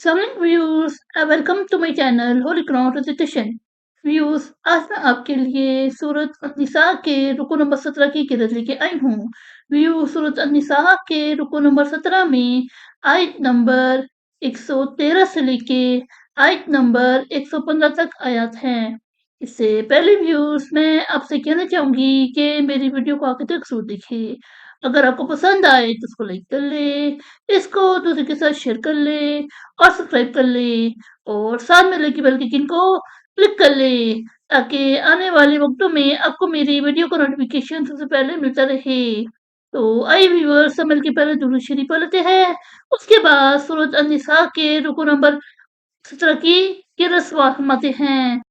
Assalamualaikum viewers, welcome to my channel Holy Crown Recitation. Views आज मैं आपके लिए सूरत निसा के रुकू नंबर 17 की किरत लेके आई हूँ। व्यू सूरत निसा के रुकू नंबर 17 में आयत नंबर 113 से लेके आयत नंबर 115 तक आयत हैं। इससे पहले व्यूज मैं आपसे कहना चाहूंगी कि मेरी वीडियो को आखिर तक जरूर देखें। अगर आपको पसंद आए तो इसको लाइक कर ले, इसको दूसरे के साथ शेयर कर ले और सब्सक्राइब कर ले और साथ में लगी बेल के आइकन को क्लिक कर ले ताकि आने वाले वक्तों में आपको मेरी वीडियो का नोटिफिकेशन सबसे पहले मिलता रहे। तो आइए व्यूअर्स, हम मिलकर पहले दुरूद शरीफ पढ़ लेते हैं, उसके बाद सूरत अन-निसा के रुकू नंबर 17 की किरत फरमाते हैं।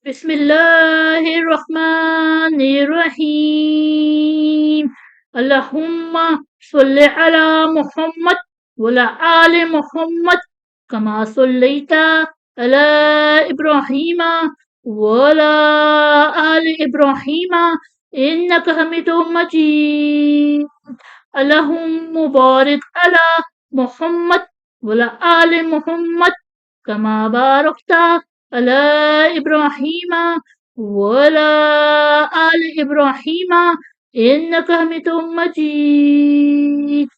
बिस्मिल्लाहिर्रहमानिर्रहीम। अल्लाहुम्मा सल्लि अला मुहम्मद वअला आलि मुहम्मद कमा सल्लैता अला इब्राहीम वअला आलि इब्राहीम इन्नका हमीदुम मजीद। अल्लाहुम्मा बारिक अला मुहम्मद वअला आलि मुहम्मद कमा बारकता अला इब्राहीम वअला आलि इब्राहीम इन्नका हमीदुम मजीद।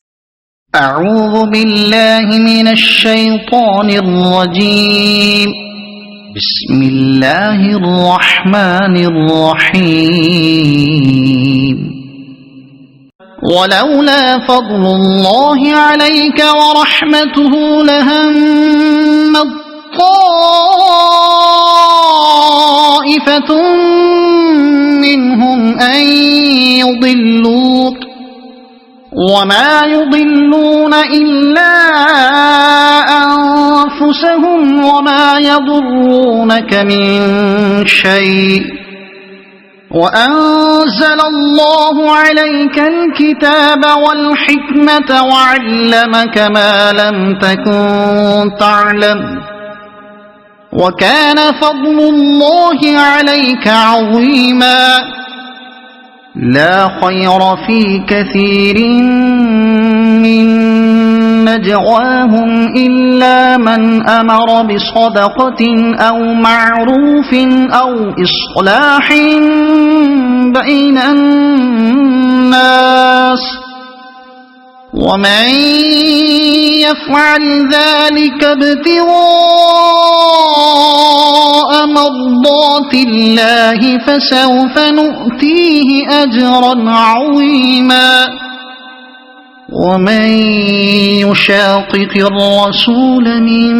أعوذ بالله من الشيطان الرجيم. بسم الله الرحمن الرحيم. ولولا فضل الله عليك ورحمته لهم طائفة منهم أن يضلوك وما يضلون إلا أنفسهم وما يضرونك من شيء وأنزل الله عليك الكتاب والحكمة وعلمك ما لم تكن تعلم وكان فضل الله عليك عظيما. لا خير في كثير من نجواهم إلا من أمر بصدقة أو معروف أو إصلاح بين الناس ومن يفعل ذلك ابتغاء مرضات الله فسوف نؤتيه أجرا عظيما. ومن يشاقق الرسول من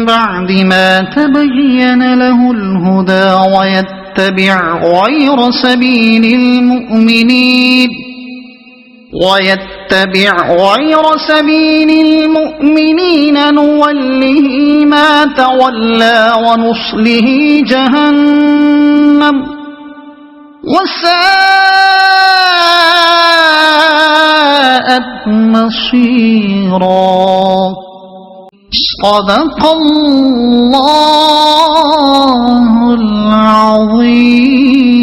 بعد ما تبين له الهدى ويتبع غير سبيل المؤمنين نوله ما تولى ونصله جهنم وساءت مصيرا. صدق الله العظيم.